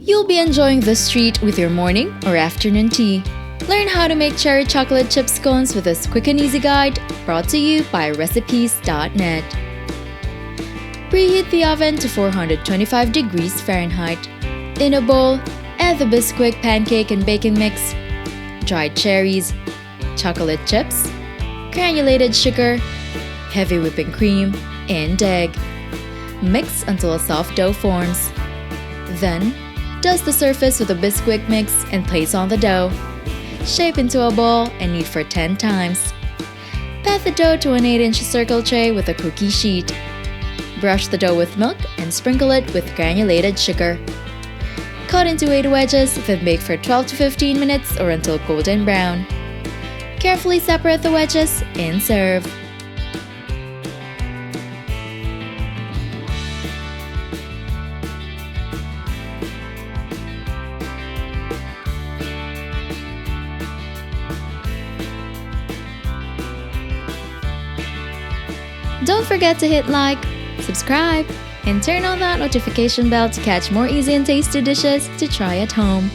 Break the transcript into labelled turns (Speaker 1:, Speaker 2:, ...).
Speaker 1: You'll be enjoying this treat with your morning or afternoon tea. Learn how to make cherry chocolate chip scones with this quick and easy guide brought to you by recipes.net. Preheat the oven to 425 degrees Fahrenheit. In a bowl, add the Bisquick pancake and baking mix, dried cherries, chocolate chips, granulated sugar, heavy whipping cream, and egg. Mix until a soft dough forms. Then, dust the surface with a Bisquick mix and place on the dough. Shape into a ball and knead for 10 times. Pat the dough to an 8-inch circle tray with a cookie sheet. Brush the dough with milk and sprinkle it with granulated sugar. Cut into 8 wedges, then bake for 12 to 15 minutes or until golden brown. Carefully separate the wedges and serve. Don't forget to hit like, subscribe, and turn on that notification bell to catch more easy and tasty dishes to try at home.